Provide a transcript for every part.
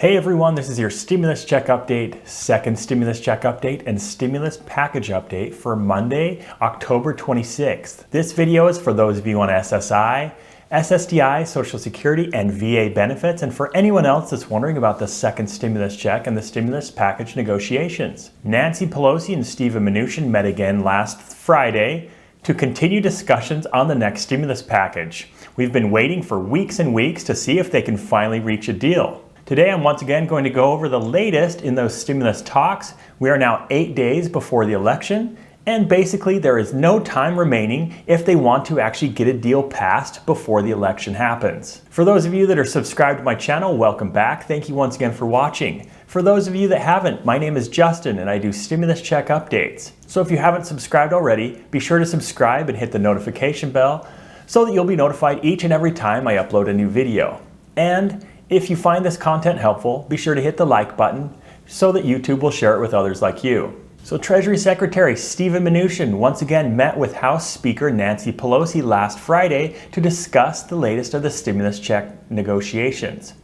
Hey everyone, this is your stimulus check update, second stimulus check update, and stimulus package update for Monday, October 26th. This video is for those of you on SSI, SSDI, Social Security, and VA benefits, and for anyone else that's wondering about the second stimulus check and the stimulus package negotiations. Nancy Pelosi and Mnuchin met again last Friday to continue discussions on the next stimulus package. We've been waiting for weeks and weeks to see if they can finally reach a deal. Today I'm once again going to go over the latest in those stimulus talks. We are now 8 days before the election, and basically there is no time remaining if they want to actually get a deal passed before the election happens. For those of you that are subscribed to my channel, welcome back. Thank you once again for watching. For those of you that haven't, my name is Justin and I do stimulus check updates. So if you haven't subscribed already, be sure to subscribe and hit the notification bell so that you'll be notified each and every time I upload a new video. And if you find this content helpful, be sure to hit the like button so that YouTube will share it with others like you. So Treasury Secretary Mnuchin once again met with House Speaker Nancy Pelosi last Friday to discuss the latest of the stimulus check negotiations.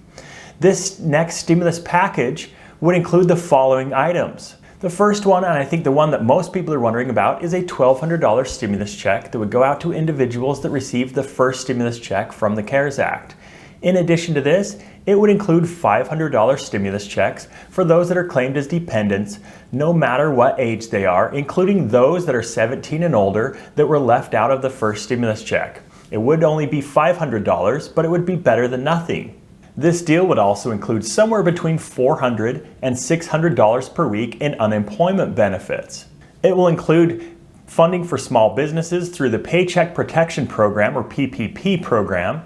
This next stimulus package would include the following items. The first one, and I think the one that most people are wondering about, is a $1,200 stimulus check that would go out to individuals that received the first stimulus check from the CARES Act. In addition to this, it would include $500 stimulus checks for those that are claimed as dependents, no matter what age they are, including those that are 17 and older that were left out of the first stimulus check. It would only be $500, but it would be better than nothing. This deal would also include somewhere between $400 and $600 per week in unemployment benefits. It will include funding for small businesses through the Paycheck Protection Program, or PPP program.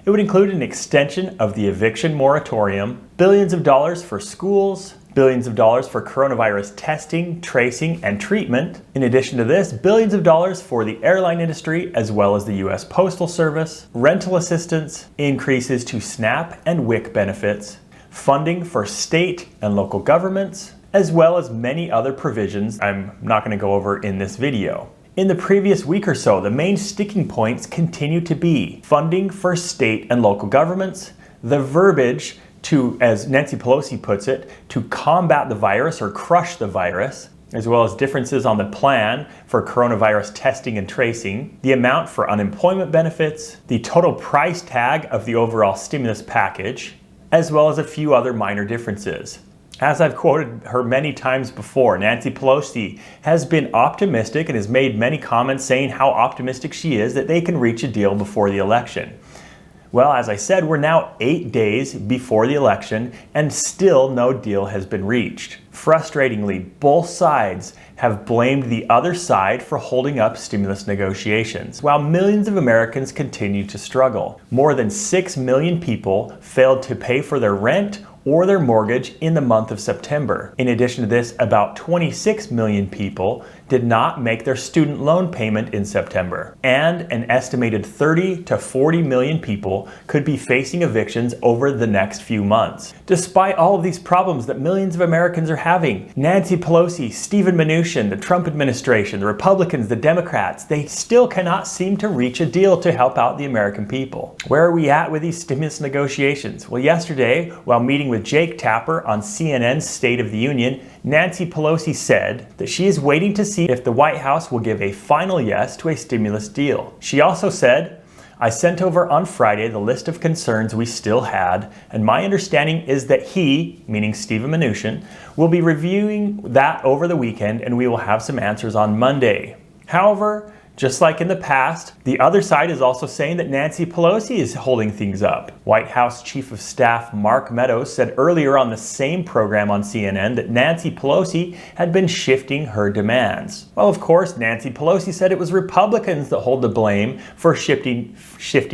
It would include an extension of the eviction moratorium, billions of dollars for schools, billions of dollars for coronavirus testing, tracing, and treatment. In addition to this, billions of dollars for the airline industry as well as the U.S. Postal Service, rental assistance, increases to SNAP and WIC benefits, funding for state and local governments, as well as many other provisions I'm not going to go over in this video. In the previous week or so, the main sticking points continue to be funding for state and local governments, the verbiage to, as Nancy Pelosi puts it, to combat the virus or crush the virus, as well as differences on the plan for coronavirus testing and tracing, the amount for unemployment benefits, the total price tag of the overall stimulus package, as well as a few other minor differences. As I've quoted her many times before, Nancy Pelosi has been optimistic and has made many comments saying how optimistic she is that they can reach a deal before the election. Well, as I said, we're now 8 days before the election and still no deal has been reached. Frustratingly, both sides have blamed the other side for holding up stimulus negotiations, while millions of Americans continue to struggle. More than 6 million people failed to pay for their rent or their mortgage in the month of September. In addition to this, about 26 million people did not make their student loan payment in September. And an estimated 30 to 40 million people could be facing evictions over the next few months. Despite all of these problems that millions of Americans are having, Nancy Pelosi, Mnuchin, the Trump administration, the Republicans, the Democrats, they still cannot seem to reach a deal to help out the American people. Where are we at with these stimulus negotiations? Well, yesterday, while meeting with Jake Tapper on CNN's State of the Union, Nancy Pelosi said that she is waiting to see if the White House will give a final yes to a stimulus deal. She also said, "I sent over on Friday the list of concerns we still had, and my understanding is that he," meaning Mnuchin, "will be reviewing that over the weekend and we will have some answers on Monday." However, just like in the past, the other side is also saying that Nancy Pelosi is holding things up. White House Chief of Staff Mark Meadows said earlier on the same program on CNN that Nancy Pelosi had been shifting her demands. Well, of course, Nancy Pelosi said it was Republicans that hold the blame for shifting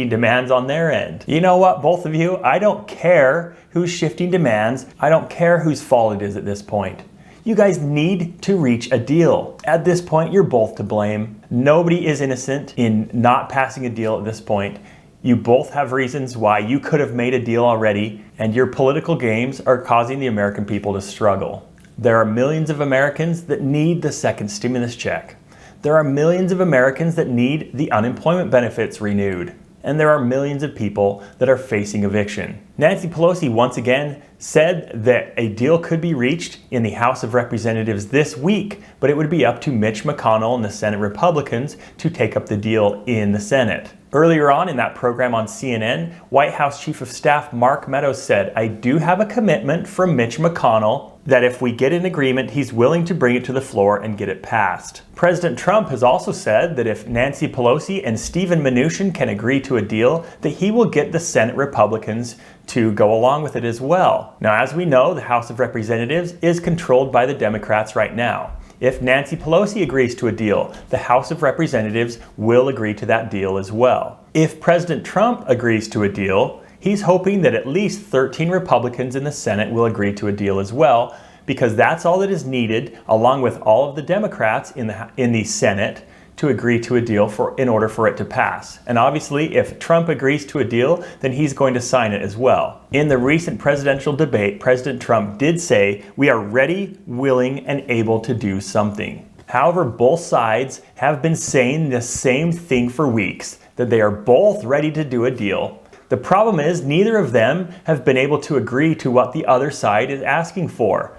demands on their end. You know what, both of you, I don't care who's shifting demands. I don't care whose fault it is at this point. You guys need to reach a deal. At this point, you're both to blame. Nobody is innocent in not passing a deal at this point. You both have reasons why you could have made a deal already, and your political games are causing the American people to struggle. There are millions of Americans that need the second stimulus check. There are millions of Americans that need the unemployment benefits renewed. and there are millions of people that are facing eviction. Nancy Pelosi once again said that a deal could be reached in the House of Representatives this week, but it would be up to Mitch McConnell and the Senate Republicans to take up the deal in the Senate. Earlier on in that program on CNN, White House Chief of Staff Mark Meadows said, "I do have a commitment from Mitch McConnell that if we get an agreement, he's willing to bring it to the floor and get it passed." President Trump has also said that if Nancy Pelosi and Stephen Mnuchin can agree to a deal, that he will get the Senate Republicans to go along with it as well. Now, as we know, the House of Representatives is controlled by the Democrats right now. If Nancy Pelosi agrees to a deal, the House of Representatives will agree to that deal as well. If President Trump agrees to a deal, he's hoping that at least 13 Republicans in the Senate will agree to a deal as well, because that's all that is needed, along with all of the Democrats in the Senate, to agree to a deal in order for it to pass. And obviously, if Trump agrees to a deal, then he's going to sign it as well. In the recent presidential debate, President Trump did say, "We are ready, willing, and able to do something." However, both sides have been saying the same thing for weeks, that they are both ready to do a deal. The problem is neither of them have been able to agree to what the other side is asking for.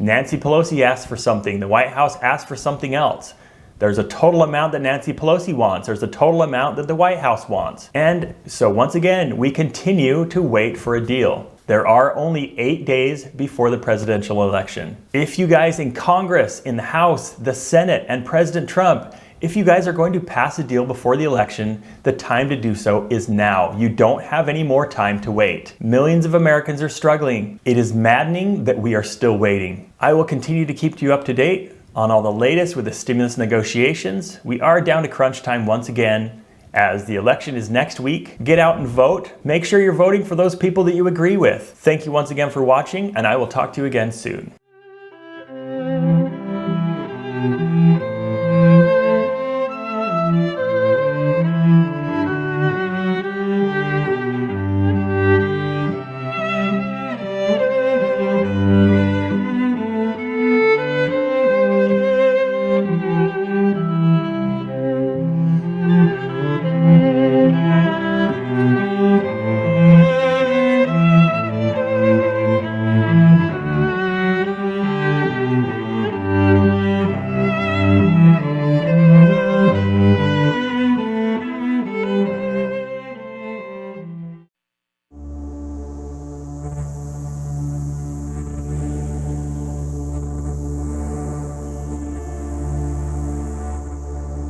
Nancy Pelosi asked for something, the White House asked for something else. There's a total amount that Nancy Pelosi wants. There's a total amount that the White House wants. And so once again, we continue to wait for a deal. There are only 8 days before the presidential election. If you guys in Congress, in the House, the Senate, and President Trump, if you guys are going to pass a deal before the election, the time to do so is now. You don't have any more time to wait. Millions of Americans are struggling. It is maddening that we are still waiting. I will continue to keep you up to date on all the latest with the stimulus negotiations. We are down to crunch time once again, as the election is next week. Get out and vote. Make sure you're voting for those people that you agree with. Thank you once again for watching, and I will talk to you again soon.